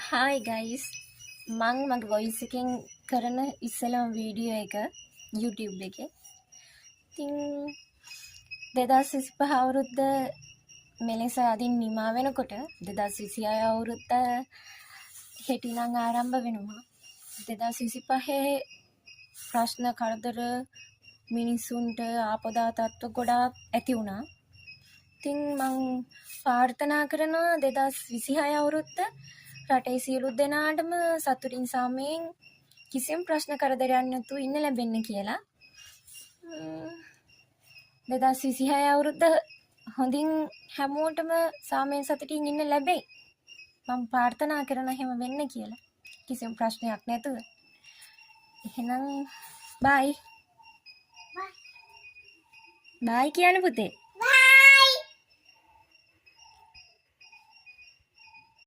Hi guys මං මගේ voice එකෙන් කරන ඉස්සෙල්ලම වීඩියෝ එක YouTube එකේ. ඉතින් 2025 අවුරුද්ද මෙලෙස අදින් නිමා වෙනකොට 2026 අවුරුද්ද හෙටිනම් ආරම්භ වෙනවා. 2025 ප්‍රශ්න කරදර මිනිසුන්ට ආපදා තත්ත්ව ගොඩාක් ඇති වුණා. ඉතින් මං ප්‍රාර්ථනා කරනවා 2026 අවුරුද්ද රටේ සියලු දෙනාටම සතුටින් සාමයෙන් කිසිම ප්‍රශ්න කරදරයක් නැතුව ඉන්න ලැබෙන්න කියලා. 2026 අවුරුද්ද හොඳින් හැමෝටම සාමයෙන් සතුටින් ඉන්න ලැබෙයි. මම ප්‍රාර්ථනා කරන හැම වෙන්න කියලා. කිසිම ප්‍රශ්නයක් නැතුව. එහෙනම් බයි. බයි කියන්න පුතේ.